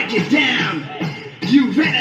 break it down. You ready?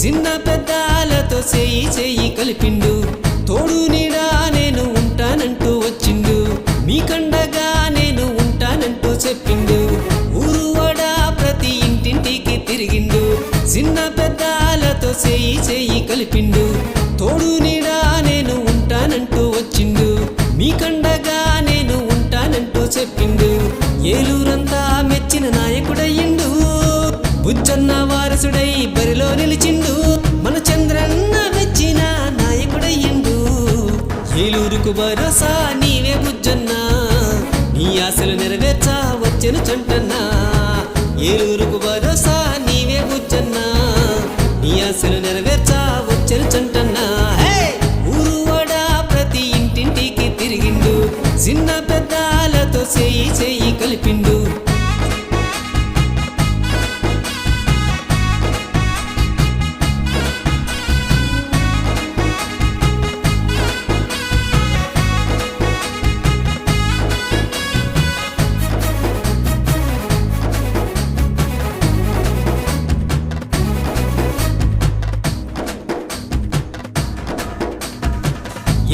చిన్న పెద్దాలతో చేయి చేయి కలిపిండు, తోడు నీడా నేను ఉంటానంటూ వచ్చిండు, మీకండగా నేను ఉంటానంటూ చెప్పిండు. ఊరువాడా ప్రతి ఇంటింటికి తిరిగిండు, చిన్న పెద్దాలతో చేయి చేయి కలిపిండు, తోడు నీడా నేను ఉంటానంటూ వచ్చిండు, మీకండగా నేను ఉంటానంటూ చెప్పిండు. ఏలూరు వారసుడై బరిలో నిలిచిండు మన చంద్రన్న మెచ్చిన నాయకుడయ్యిండు ఏలూరుకు భరోసా నీవే బుజ్జన్నా నీ ఆశలు నెరవేర్చా వచ్చెను చంటన్నా ఏలూరుకు భరోసా నీవే బుజ్జన్నా నీ ఆశలు నెరవేర్చా వచ్చెను చంటన్నా ఊరు వాడ ప్రతి ఇంటింటికి తిరిగిండు చిన్న పెద్దాలతో చేయి చేయి కలిపిండు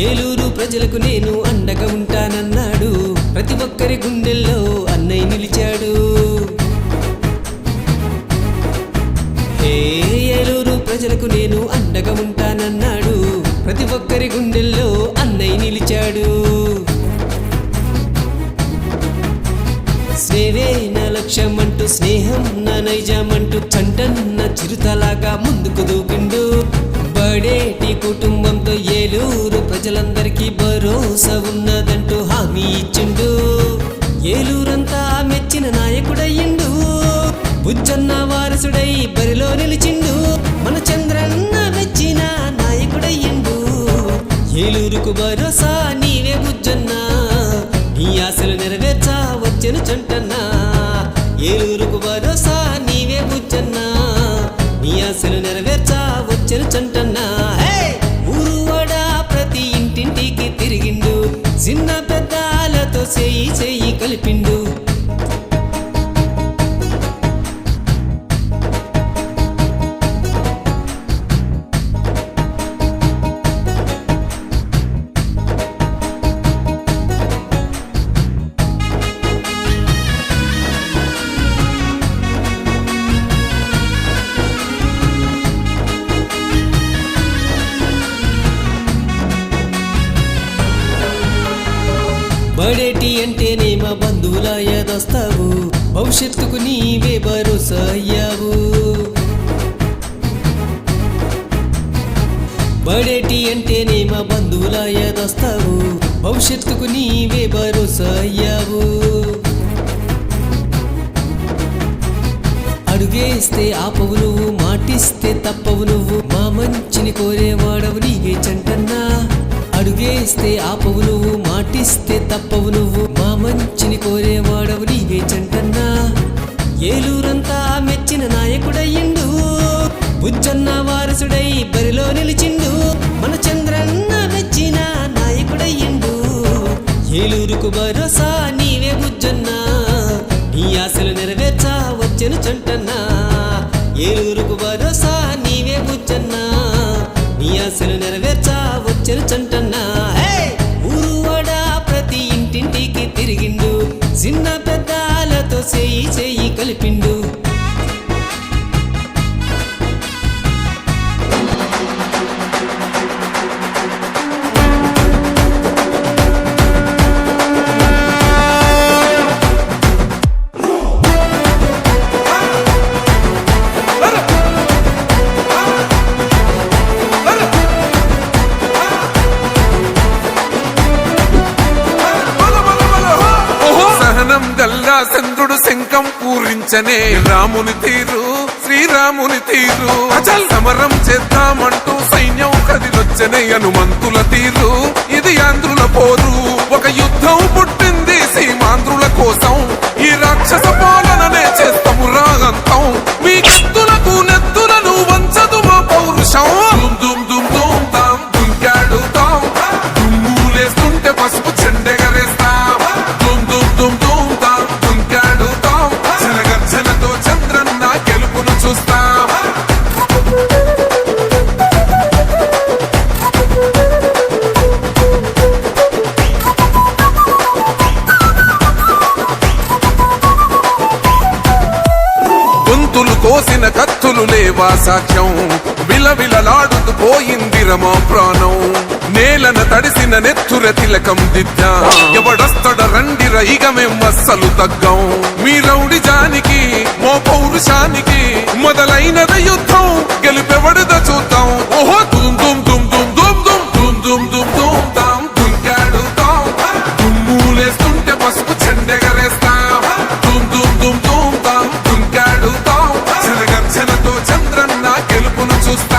ఏలూరు ప్రజలకు నేను అండగా ఉంటానన్నాడు ప్రతి ఒక్కరి గుండెల్లో అన్నయ్య నిలిచాడు ఏలూరు ప్రజలకు నేను అండగా ఉంటానన్నాడు ప్రతి ఒక్కరి గుండెల్లో అన్నయ్య నిలిచాడు స్నేహే నా లక్ష్యమంటూ స్నేహం నా నైజమంటూ చంటన్న చిరుతలాగా ముందుకు దూకిండు బడేటి కుటుంబంతో ఏలూరు ప్రజలందరికీ భరోసా ఉన్నదంటూ హామీ ఇచ్చిండు ఏలూరంతా మెచ్చిన నాయకుడయ్యిండు బుజ్జన్న వారసుడై బరిలో నిలిచిండు మన చంద్రన్న మెచ్చిన నాయకుడయ్యిండు ఏలూరుకు భరోసా నీవే బుజ్జన్నా నీ ఆశలు నెరవేర్చా వచ్చెను చంటన్నా ఏలూరుకు భరోసా నీవే బుజ్జన్నా నీ ఆశలు నెరవేర్చా వచ్చెను చంటన్నా ఊరు వాడ ప్రతి ఇంటింటికి తిరిగిండు చిన్న పెద్దాలతో చేయి చేయి కలిపిండు బడేటి అంటేనే మా బంధువుల యాదొస్తావు భవిష్యత్తుకు నీవే భరోసా అయ్యావు బడేటి అంటేనే మా బంధువుల యాదొస్తావు భవిష్యత్తుకు నీవే భరోసా అయ్యావు అడుగేస్తే ఆపవు నువ్వు మాటిస్తే తప్పవు నువ్వు మా మంచిని కోరేవాడవు నీవే చంటన్నా అడుగేస్తే ఆపవు నువ్వు మాటిస్తే తప్పవు నువ్వు మా మంచిని కోరేవాడవు నీవే చంటన్నా ఏలూరంతా మెచ్చిన నాయకుడయ్యిండు బుజ్జన్న వారసుడై బరిలో నిలిచిండు మన చంద్రన్న మెచ్చిన నాయకుడయ్యిండు ఏలూరుకు భరోసా నీవే బుజ్జన్నా నీ ఆశలు నెరవేర్చా వచ్చెను చంటన్నా ఏలూరుకు భరోసా నీవే బుజ్జన్నా నీ ఆశలు నెరవేర్చా వచ్చెను చంటన్నా ఊరు వాడ ప్రతి ఇంటింటికి తిరిగిండు చిన్న పెద్దాలతో చేయి చేయి కలిపిండు గల్లా చంద్రుడు శంఖం పూరించనే రాముని తీరు శ్రీరాముని తీరు అచల్ సమరం చేద్దామంటూ సైన్యం కదిలొచ్చనే హనుమంతుల తీరు ఇది ఆంధ్రుల పోరు ఒక యుద్ధం పుట్టింది సీమాంధ్రుల కోసం ఈ రాక్షస పాలననే చేస్తాము రాగంతం మీ కత్తులకు నెత్తులను వంచదు మా పౌరుషం దుమ్ దుమ్ దుమ్ తాం దుంకాడుతాం దుమ్ములేస్తుంటే పసుపు చెండెగరేస్తాం దుమ్ దుమ్ దుమ్ దుమ్ తాం దుంకాడుతాం జనగర్జనతో చంద్రన్న గెలుపును చూస్తాం కోసిన కత్తులు లేవా సాక్ష్యం విలవిలలాడుతూ పోయిందిరమా ప్రాణం నేలన తడిసిన నెత్తుర తిలకం దిద్దా ఎవడొస్తడ రండిర ఇక మేం అస్సలు తగ్గం మీ రౌడి జానికి మో పౌరుషానికి మొదలైనద యుద్ధం గెలుపెవడద చూద్దాం ఓహో దుమ్ దుమ్ దుమ్ దుమ్ దుమ్ దుమ్ దుమ్ దుమ్ దుమ్ దుమ్ తాం దుంకాడుతాం దుమ్ములేస్తుంటే పసుపు చెండెగరేస్తాం దుమ్ దుమ్ దుమ్ దుమ్ తాం దుంకాడుతాం జనగర్జనతో చంద్రన్న గెలుపును చూస్తాం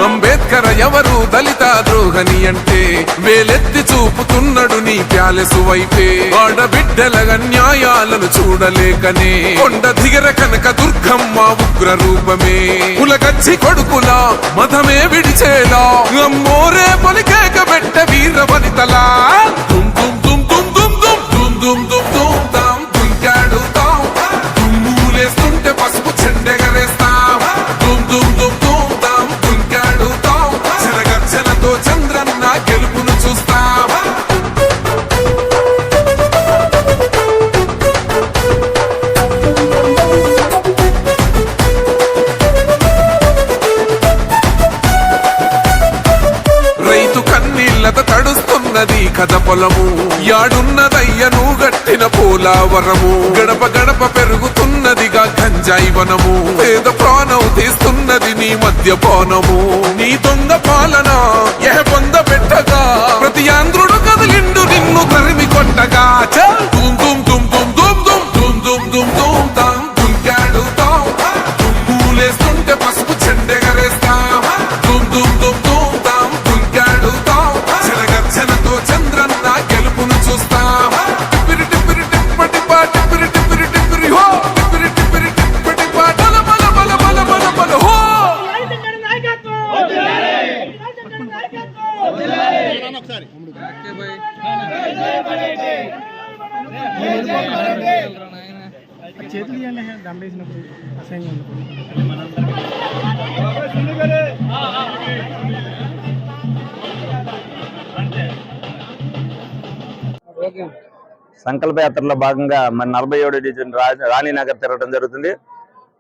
అంబేద్కర్ ఎవరు దళిత ద్రోహని అంటే వేలెత్తి చూపుతున్నాడు నీ ప్యాలెసు వైపే ఆడబిడ్డల న్యాయాలను చూడలేకనే కొండ దిగర కనక దుర్గమ్మ ఉగ్ర రూపమే కులగచ్చి కొడుకులా మతమే విడిచేలా అమ్మోరే పలికేక పెట్ట వీర వనితలా దుమ్ దుమ్ దుమ్ దుమ్ దుమ్ దుమ్ దుమ్ దుమ్ దుమ్ దుమ్ తాం దుంకాడుతాం దుమ్ములేస్తుంటే పసుపు చెండెగరేస్తాం దుమ్ దుమ్ దుమ్ దుమ్ తాం దుంకాడుతాం జనగర్జనతో చంద్రన్న గెలుపును చూస్తాం రైతు కన్నీళ్లత తడుస్తున్నది కథ పొలము యాడున్నదయ్యను గట్టిన పోలావరము గడప గడప పెరుగుతున్నదిగా గంజాయి వనము పేద ప్రాణం తీస్తున్నది నీ మద్యపానము నీ దొంగ పాలన పొంద పెట్టగా ప్రతి ఆంధ్రుడు కదిలిండు నిన్ను తరిమి కొట్టగా చల్ దుమ్ దుమ్ దుమ్ దుమ్ దుమ్ దుమ్ దుమ్ దుమ్ దుమ్ దుమ్ తాం దుంకాడుతాం దుమ్ములేస్తుంటే పసుపు చెండెగరేస్తాం దుమ్ దుమ్ దుమ్ దుమ్ తాం దుంకాడుతాం జనగర్జనతో చంద్రన్న గెలుపును చూస్తాం టిప్పిరి టిప్పిరి టిప్పటిపా టిప్పిరి టిప్పిరి టిప్పిరి హో టిప్పిరి టిప్పిరి టిప్పటిపా బల బల బల బల బల బల హో చేతులు ఇవ్వండి దండేసినప్పుడు అసహ్యంగా ఉంటుంది. సంకల్ప యాత్రలో భాగంగా మరి 47 డివిజన్ రాణినగర్ తిరగడం జరుగుతుంది.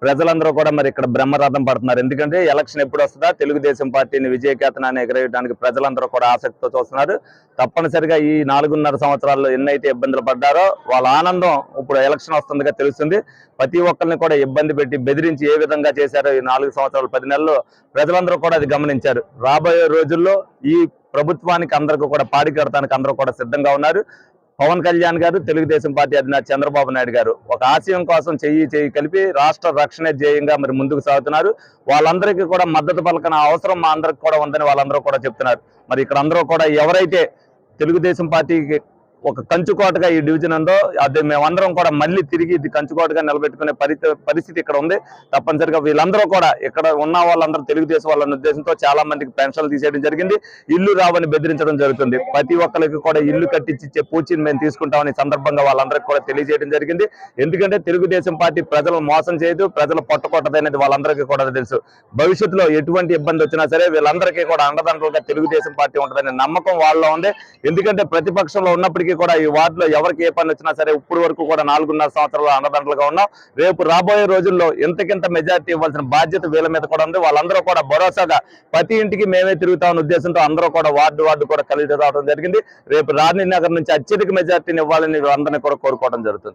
ప్రజలందరూ కూడా మరి ఇక్కడ బ్రహ్మరథం పడుతున్నారు. ఎందుకంటే ఎలక్షన్ ఎప్పుడు వస్తుందా తెలుగుదేశం పార్టీని విజయకేతనాన్ని ఎగరేయడానికి ప్రజలందరూ కూడా ఆసక్తితో చూస్తున్నారు. తప్పనిసరిగా ఈ 4.5 సంవత్సరాల్లో ఎన్నైతే ఇబ్బందులు పడ్డారో వాళ్ళ ఆనందం ఇప్పుడు ఎలక్షన్ వస్తుందిగా తెలుస్తుంది. ప్రతి ఒక్కరిని కూడా ఇబ్బంది పెట్టి బెదిరించి ఏ విధంగా చేశారో ఈ 4 సంవత్సరాలు 10 నెలల్లో ప్రజలందరూ కూడా అది గమనించారు. రాబోయే రోజుల్లో ఈ ప్రభుత్వానికి అందరికీ కూడా పాడి కడతానికి అందరూ కూడా సిద్ధంగా ఉన్నారు. పవన్ కళ్యాణ్ గారు, తెలుగుదేశం పార్టీ అధినేత చంద్రబాబు నాయుడు గారు ఒక ఆశయం కోసం చెయ్యి కలిపి రాష్ట్ర రక్షణ ధ్యేయంగా మరి ముందుకు సాగుతున్నారు. వాళ్ళందరికీ కూడా మద్దతు పలకన అవసరం మా అందరికి కూడా ఉందని వాళ్ళందరూ కూడా చెప్తున్నారు. మరి ఇక్కడ అందరూ కూడా ఎవరైతే తెలుగుదేశం పార్టీకి ఒక కంచుకోటగా ఈ డివిజన్ ఉందో అది మేమందరం కూడా మళ్ళీ తిరిగి ఇది కంచుకోటగా నిలబెట్టుకునే పరిస్థితి ఇక్కడ ఉంది. తప్పనిసరిగా వీళ్ళందరూ కూడా ఇక్కడ ఉన్న వాళ్ళందరూ తెలుగుదేశం వాళ్ళ ఉద్దేశంతో చాలా మందికి పెన్షన్లు తీసేయడం జరిగింది. ఇల్లు రావని బెదిరించడం జరుగుతుంది. ప్రతి ఒక్కరికి కూడా ఇల్లు కట్టించి పూచిని మేము తీసుకుంటామని సందర్భంగా వాళ్ళందరికీ కూడా తెలియజేయడం జరిగింది. ఎందుకంటే తెలుగుదేశం పార్టీ ప్రజలను మోసం చేయదు, ప్రజలు పొట్టకొట్టదనేది వాళ్ళందరికీ కూడా తెలుసు. భవిష్యత్తులో ఎటువంటి ఇబ్బంది వచ్చినా సరే వీళ్ళందరికీ కూడా అండదండలుగా తెలుగుదేశం పార్టీ ఉంటుందనే నమ్మకం వాళ్ళలో ఉంది. ఎందుకంటే ప్రతిపక్షంలో ఉన్నప్పటికీ కూడా ఈ వార్డులో ఎవరికి ఏ పని వచ్చినా సరే ఇప్పుడు వరకు కూడా 4.5 సంవత్సరాలు అండదండలుగా ఉన్నాం. రేపు రాబోయే రోజుల్లో ఎంతకింత మెజారిటీ ఇవ్వాల్సిన బాధ్యత వీళ్ళ మీద కూడా ఉంది. వాళ్ళందరూ కూడా భరోసాగా ప్రతి ఇంటికి మేమే తిరుగుతామన్న ఉద్దేశంతో అందరూ కూడా వార్డు కూడా కలిసి రావడం జరిగింది. రేపు రాణినగర్ నుంచి అత్యధిక మెజారిటీని ఇవ్వాలని అందరినీ కూడా కోరుకోవడం జరుగుతుంది.